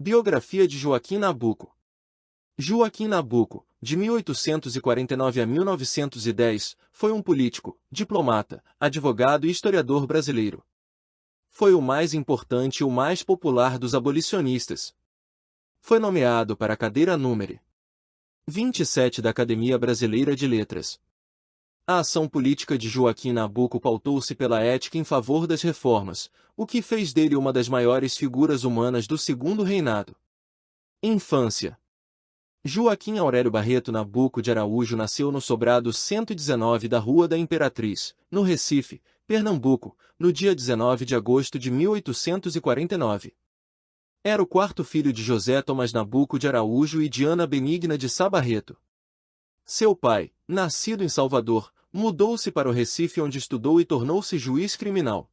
Biografia de Joaquim Nabuco. Joaquim Nabuco, de 1849 a 1910, foi um político, diplomata, advogado e historiador brasileiro. Foi o mais importante e o mais popular dos abolicionistas. Foi nomeado para a cadeira número 27 da Academia Brasileira de Letras. A ação política de Joaquim Nabuco pautou-se pela ética em favor das reformas, o que fez dele uma das maiores figuras humanas do Segundo Reinado. Infância. Joaquim Aurélio Barreto Nabuco de Araújo nasceu no sobrado 119 da Rua da Imperatriz, no Recife, Pernambuco, no dia 19 de agosto de 1849. Era o quarto filho de José Tomás Nabuco de Araújo e de Ana Benigna de Sá Barreto. Seu pai, nascido em Salvador, mudou-se para o Recife onde estudou e tornou-se juiz criminal.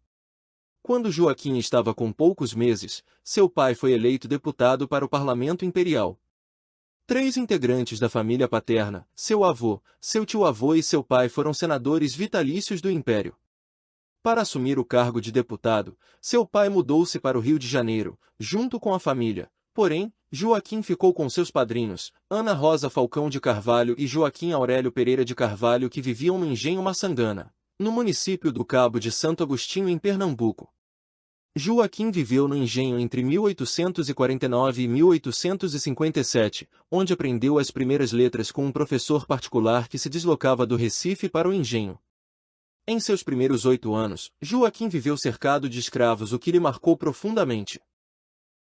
Quando Joaquim estava com poucos meses, seu pai foi eleito deputado para o Parlamento Imperial. 3 integrantes da família paterna, seu avô, seu tio-avô e seu pai foram senadores vitalícios do Império. Para assumir o cargo de deputado, seu pai mudou-se para o Rio de Janeiro, junto com a família. Porém, Joaquim ficou com seus padrinhos, Ana Rosa Falcão de Carvalho e Joaquim Aurélio Pereira de Carvalho, que viviam no Engenho Maçangana, no município do Cabo de Santo Agostinho em Pernambuco. Joaquim viveu no engenho entre 1849 e 1857, onde aprendeu as primeiras letras com um professor particular que se deslocava do Recife para o engenho. Em seus primeiros 8 anos, Joaquim viveu cercado de escravos, o que lhe marcou profundamente.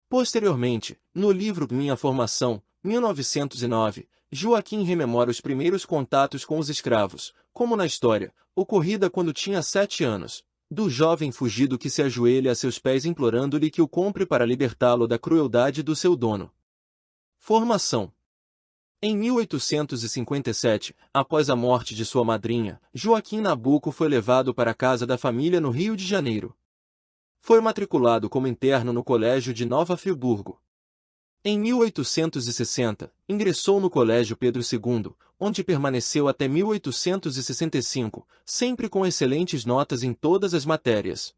Posteriormente, no livro Minha Formação, 1909, Joaquim rememora os primeiros contatos com os escravos, como na história, ocorrida quando tinha 7 anos, do jovem fugido que se ajoelha a seus pés implorando-lhe que o compre para libertá-lo da crueldade do seu dono. Formação. Em 1857, após a morte de sua madrinha, Joaquim Nabuco foi levado para a casa da família no Rio de Janeiro. Foi matriculado como interno no Colégio de Nova Friburgo. Em 1860, ingressou no Colégio Pedro II, onde permaneceu até 1865, sempre com excelentes notas em todas as matérias.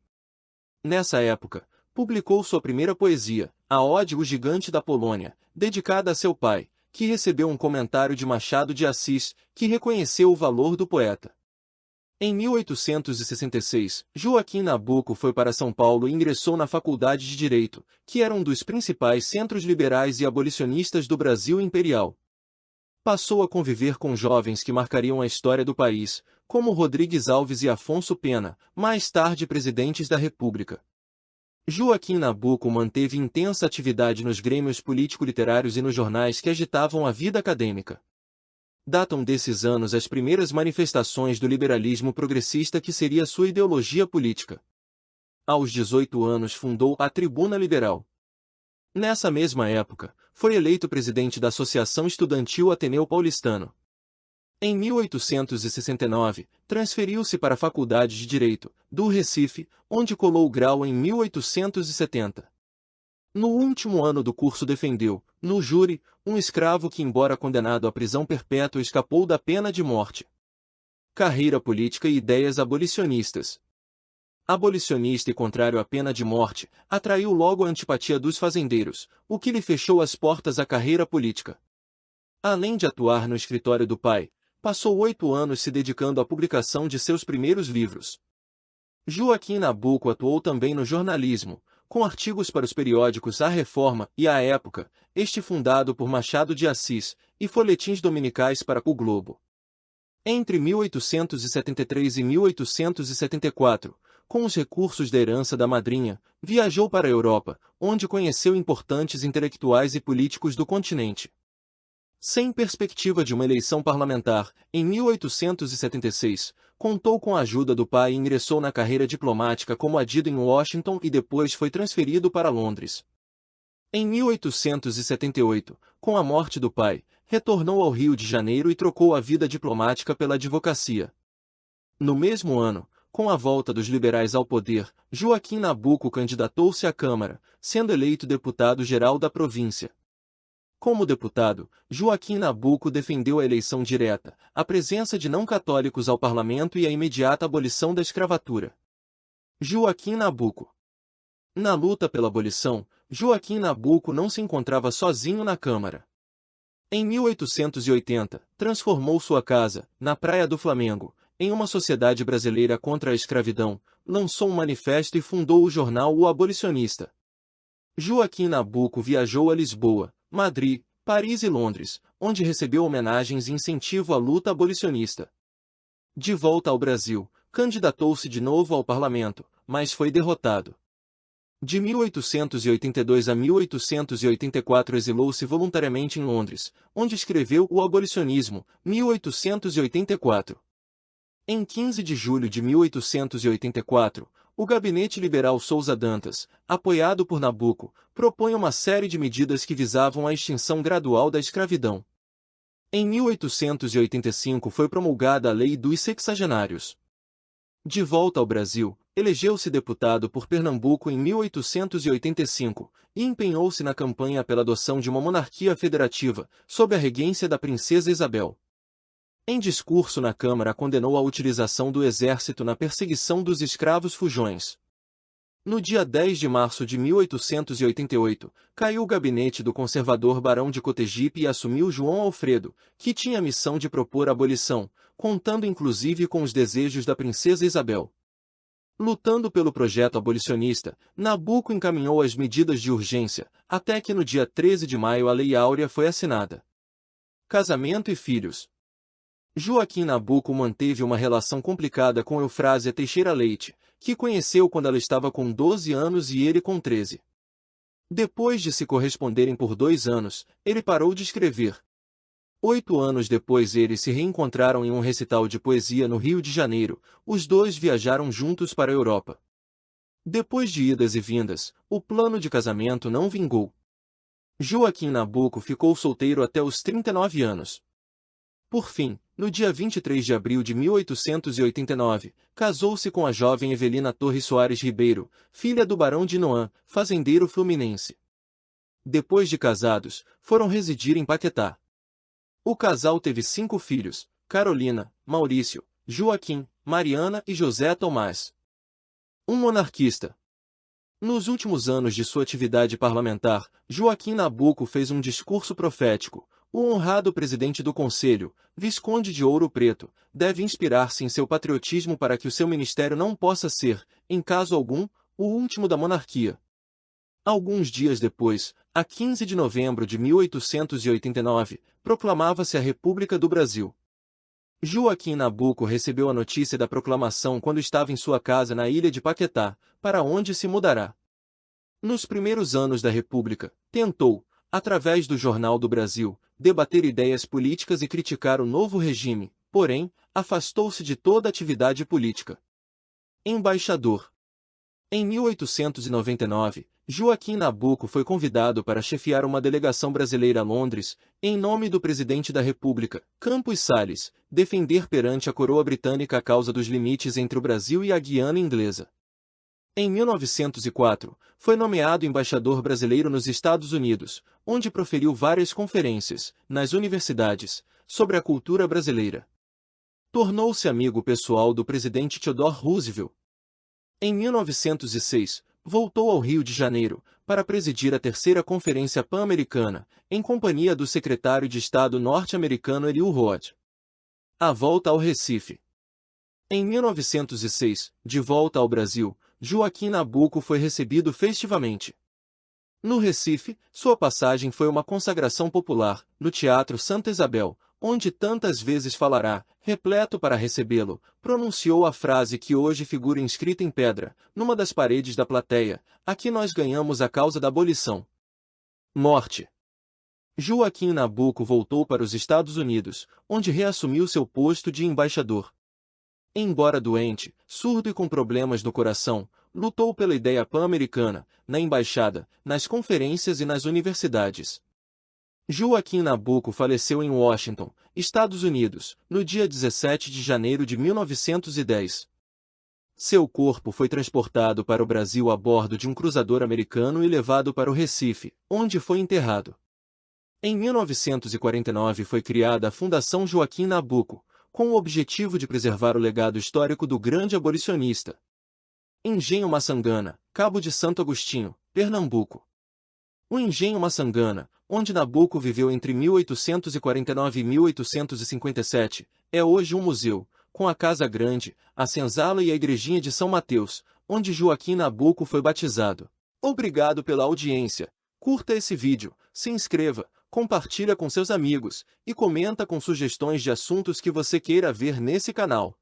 Nessa época, publicou sua primeira poesia, a Ode o Gigante da Polônia, dedicada a seu pai, que recebeu um comentário de Machado de Assis, que reconheceu o valor do poeta. Em 1866, Joaquim Nabuco foi para São Paulo e ingressou na Faculdade de Direito, que era um dos principais centros liberais e abolicionistas do Brasil imperial. Passou a conviver com jovens que marcariam a história do país, como Rodrigues Alves e Afonso Pena, mais tarde presidentes da República. Joaquim Nabuco manteve intensa atividade nos grêmios político-literários e nos jornais que agitavam a vida acadêmica. Datam desses anos as primeiras manifestações do liberalismo progressista, que seria sua ideologia política. Aos 18 anos fundou a Tribuna Liberal. Nessa mesma época, foi eleito presidente da Associação Estudantil Ateneu Paulistano. Em 1869, transferiu-se para a Faculdade de Direito, do Recife, onde colou o grau em 1870. No último ano do curso defendeu, no júri, um escravo que, embora condenado à prisão perpétua, escapou da pena de morte. Carreira política e ideias abolicionistas. Abolicionista e contrário à pena de morte, atraiu logo a antipatia dos fazendeiros, o que lhe fechou as portas à carreira política. Além de atuar no escritório do pai, passou 8 anos se dedicando à publicação de seus primeiros livros. Joaquim Nabuco atuou também no jornalismo, com artigos para os periódicos A Reforma e A Época, este fundado por Machado de Assis, e folhetins dominicais para O Globo. Entre 1873 e 1874, com os recursos da herança da madrinha, viajou para a Europa, onde conheceu importantes intelectuais e políticos do continente. Sem perspectiva de uma eleição parlamentar, em 1876, contou com a ajuda do pai e ingressou na carreira diplomática como adido em Washington e depois foi transferido para Londres. Em 1878, com a morte do pai, retornou ao Rio de Janeiro e trocou a vida diplomática pela advocacia. No mesmo ano, com a volta dos liberais ao poder, Joaquim Nabuco candidatou-se à Câmara, sendo eleito deputado-geral da província. Como deputado, Joaquim Nabuco defendeu a eleição direta, a presença de não-católicos ao parlamento e a imediata abolição da escravatura. Joaquim Nabuco. Na luta pela abolição, Joaquim Nabuco não se encontrava sozinho na Câmara. Em 1880, transformou sua casa, na Praia do Flamengo, em uma sociedade brasileira contra a escravidão, lançou um manifesto e fundou o jornal O Abolicionista. Joaquim Nabuco viajou a Lisboa, Madrid, Paris e Londres, onde recebeu homenagens e incentivo à luta abolicionista. De volta ao Brasil, candidatou-se de novo ao parlamento, mas foi derrotado. De 1882 a 1884 exilou-se voluntariamente em Londres, onde escreveu O Abolicionismo, 1884. Em 15 de julho de 1884, o gabinete liberal Souza Dantas, apoiado por Nabuco, propõe uma série de medidas que visavam a extinção gradual da escravidão. Em 1885 foi promulgada a Lei dos Sexagenários. De volta ao Brasil, elegeu-se deputado por Pernambuco em 1885 e empenhou-se na campanha pela adoção de uma monarquia federativa, sob a regência da princesa Isabel. Em discurso na Câmara condenou a utilização do exército na perseguição dos escravos fujões. No dia 10 de março de 1888, caiu o gabinete do conservador Barão de Cotegipe e assumiu João Alfredo, que tinha a missão de propor a abolição, contando inclusive com os desejos da princesa Isabel. Lutando pelo projeto abolicionista, Nabuco encaminhou as medidas de urgência, até que no dia 13 de maio a Lei Áurea foi assinada. Casamento e filhos. Joaquim Nabuco manteve uma relação complicada com Eufrásia Teixeira Leite, que conheceu quando ela estava com 12 anos e ele com 13. Depois de se corresponderem por 2 anos, ele parou de escrever. 8 anos depois eles se reencontraram em um recital de poesia no Rio de Janeiro, os dois viajaram juntos para a Europa. Depois de idas e vindas, o plano de casamento não vingou. Joaquim Nabuco ficou solteiro até os 39 anos. Por fim, no dia 23 de abril de 1889, casou-se com a jovem Evelina Torres Soares Ribeiro, filha do Barão de Noã, fazendeiro fluminense. Depois de casados, foram residir em Paquetá. O casal teve 5 filhos: Carolina, Maurício, Joaquim, Mariana e José Tomás. Um monarquista. Nos últimos anos de sua atividade parlamentar, Joaquim Nabuco fez um discurso profético. O honrado presidente do Conselho, Visconde de Ouro Preto, deve inspirar-se em seu patriotismo para que o seu ministério não possa ser, em caso algum, o último da monarquia. Alguns dias depois, a 15 de novembro de 1889, proclamava-se a República do Brasil. Joaquim Nabuco recebeu a notícia da proclamação quando estava em sua casa na ilha de Paquetá, para onde se mudará. Nos primeiros anos da República, tentou, através do Jornal do Brasil, debater ideias políticas e criticar o novo regime, porém, afastou-se de toda atividade política. Embaixador. Em 1899, Joaquim Nabuco foi convidado para chefiar uma delegação brasileira a Londres, em nome do presidente da República, Campos Salles, defender perante a coroa britânica a causa dos limites entre o Brasil e a Guiana Inglesa. Em 1904, foi nomeado embaixador brasileiro nos Estados Unidos, onde proferiu várias conferências, nas universidades, sobre a cultura brasileira. Tornou-se amigo pessoal do presidente Theodore Roosevelt. Em 1906, voltou ao Rio de Janeiro, para presidir a terceira Conferência Pan-Americana, em companhia do secretário de Estado norte-americano Elihu Root. A volta ao Recife. Em 1906, de volta ao Brasil, Joaquim Nabuco foi recebido festivamente. No Recife, sua passagem foi uma consagração popular, no Teatro Santa Isabel, onde tantas vezes falará, repleto para recebê-lo, pronunciou a frase que hoje figura inscrita em pedra, numa das paredes da plateia: aqui nós ganhamos a causa da abolição. Morte. Joaquim Nabuco voltou para os Estados Unidos, onde reassumiu seu posto de embaixador. Embora doente, surdo e com problemas no coração, lutou pela ideia pan-americana, na embaixada, nas conferências e nas universidades. Joaquim Nabuco faleceu em Washington, Estados Unidos, no dia 17 de janeiro de 1910. Seu corpo foi transportado para o Brasil a bordo de um cruzador americano e levado para o Recife, onde foi enterrado. Em 1949 foi criada a Fundação Joaquim Nabuco, com o objetivo de preservar o legado histórico do grande abolicionista. Engenho Maçangana, Cabo de Santo Agostinho, Pernambuco. O engenho Maçangana, onde Nabuco viveu entre 1849 e 1857, é hoje um museu, com a Casa Grande, a senzala e a igrejinha de São Mateus, onde Joaquim Nabuco foi batizado. Obrigado pela audiência. Curta esse vídeo, se inscreva, compartilha com seus amigos e comenta com sugestões de assuntos que você queira ver nesse canal.